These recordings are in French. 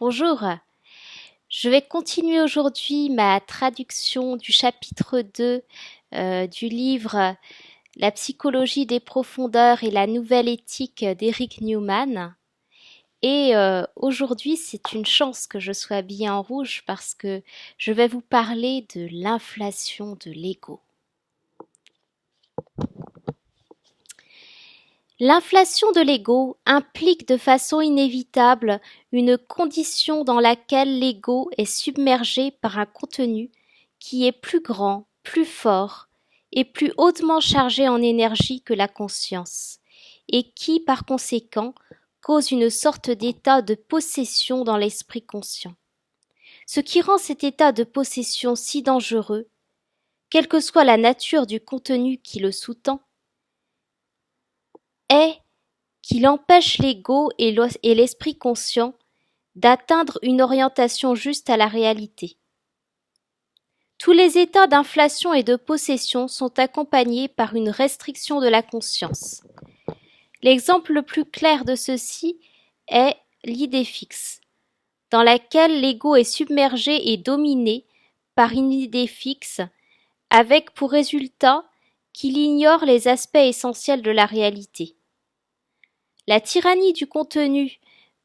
Bonjour, je vais continuer aujourd'hui ma traduction du chapitre 2 du livre La psychologie des profondeurs et la nouvelle éthique d'Eric Newman. Et aujourd'hui, c'est une chance que je sois habillée en rouge parce que je vais vous parler de l'inflation de l'ego. L'inflation de l'ego implique de façon inévitable une condition dans laquelle l'ego est submergé par un contenu qui est plus grand, plus fort et plus hautement chargé en énergie que la conscience, et qui, par conséquent, cause une sorte d'état de possession dans l'esprit conscient. Ce qui rend cet état de possession si dangereux, quelle que soit la nature du contenu qui le sous-tend, est qu'il empêche l'ego et l'esprit conscient d'atteindre une orientation juste à la réalité. Tous les états d'inflation et de possession sont accompagnés par une restriction de la conscience. L'exemple le plus clair de ceci est l'idée fixe, dans laquelle l'ego est submergé et dominé par une idée fixe, avec pour résultat qu'il ignore les aspects essentiels de la réalité. La tyrannie du contenu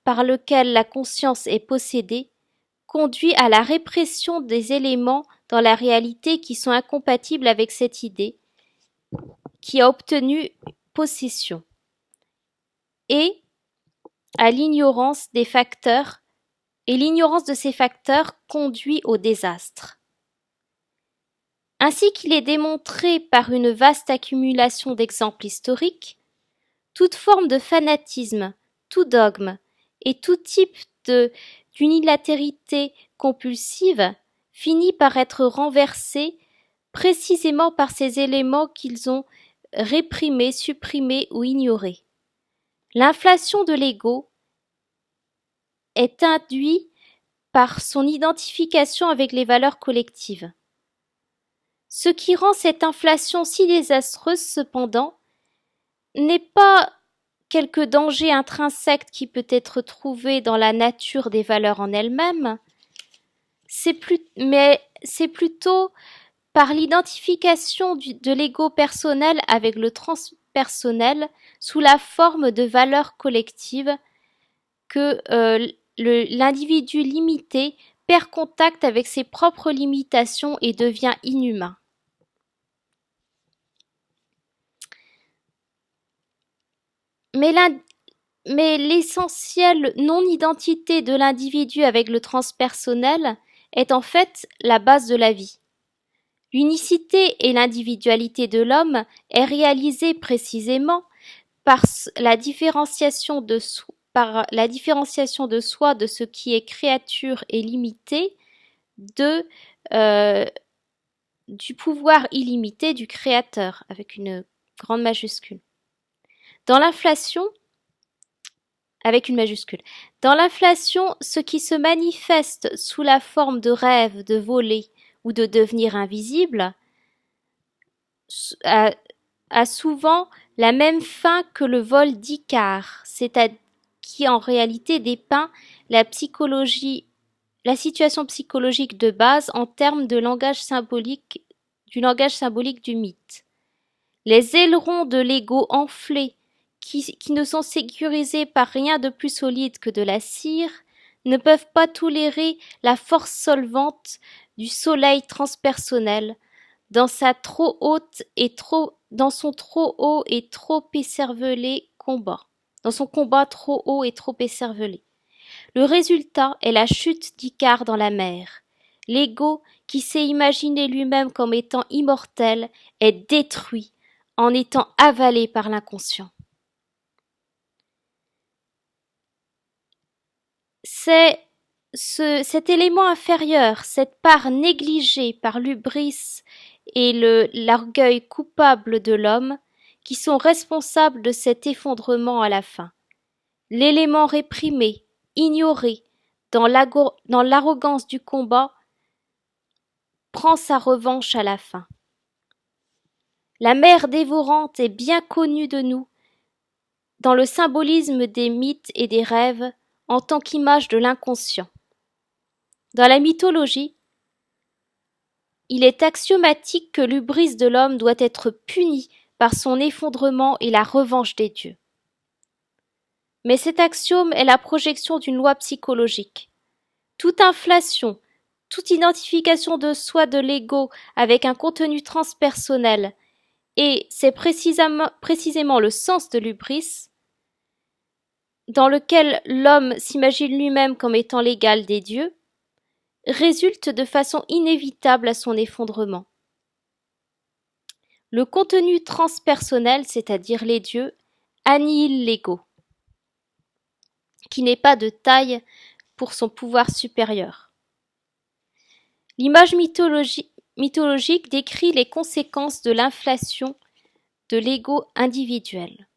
par lequel la conscience est possédée conduit à la répression des éléments dans la réalité qui sont incompatibles avec cette idée qui a obtenu possession et à l'ignorance des facteurs, et l'ignorance de ces facteurs conduit au désastre. Ainsi qu'il est démontré par une vaste accumulation d'exemples historiques, toute forme de fanatisme, tout dogme et tout type d'unilatérité compulsive finit par être renversé précisément par ces éléments qu'ils ont réprimés, supprimés ou ignorés. L'inflation de l'ego est induite par son identification avec les valeurs collectives. Ce qui rend cette inflation si désastreuse, cependant, n'est pas quelque danger intrinsèque qui peut être trouvé dans la nature des valeurs en elles-mêmes, mais c'est plutôt par l'identification de l'ego personnel avec le transpersonnel sous la forme de valeurs collectives que l'individu limité perd contact avec ses propres limitations et devient inhumain. Mais l'essentielle non-identité de l'individu avec le transpersonnel est en fait la base de la vie. L'unicité et l'individualité de l'homme est réalisée précisément par la différenciation de soi de ce qui est créature et limité du pouvoir illimité du Créateur, avec une grande majuscule. Dans l'inflation, avec une majuscule. Dans l'inflation, ce qui se manifeste sous la forme de rêve, de voler ou de devenir invisible a souvent la même fin que le vol d'Icare, c'est-à-dire qui en réalité dépeint la situation psychologique de base en termes de langage symbolique du mythe. Les ailerons de l'ego enflé qui ne sont sécurisés par rien de plus solide que de la cire, ne peuvent pas tolérer la force solvante du soleil transpersonnel dans son trop haut et trop écervelé combat. Dans son combat trop haut et trop écervelé. Le résultat est la chute d'Icare dans la mer. L'ego, qui s'est imaginé lui-même comme étant immortel, est détruit en étant avalé par l'inconscient. C'est cet élément inférieur, cette part négligée par l'hubris et l'orgueil coupable de l'homme, qui sont responsables de cet effondrement à la fin. L'élément réprimé, ignoré, dans l'arrogance du combat, prend sa revanche à la fin. La mer dévorante est bien connue de nous, dans le symbolisme des mythes et des rêves, en tant qu'image de l'inconscient. Dans la mythologie, il est axiomatique que l'hubris de l'homme doit être punie par son effondrement et la revanche des dieux. Mais cet axiome est la projection d'une loi psychologique. Toute inflation, toute identification de soi de l'ego avec un contenu transpersonnel, et c'est précisément le sens de l'hubris, dans lequel l'homme s'imagine lui-même comme étant l'égal des dieux, résulte de façon inévitable à son effondrement. Le contenu transpersonnel, c'est-à-dire les dieux, annihile l'ego, qui n'est pas de taille pour son pouvoir supérieur. L'image mythologique décrit les conséquences de l'inflation de l'ego individuel.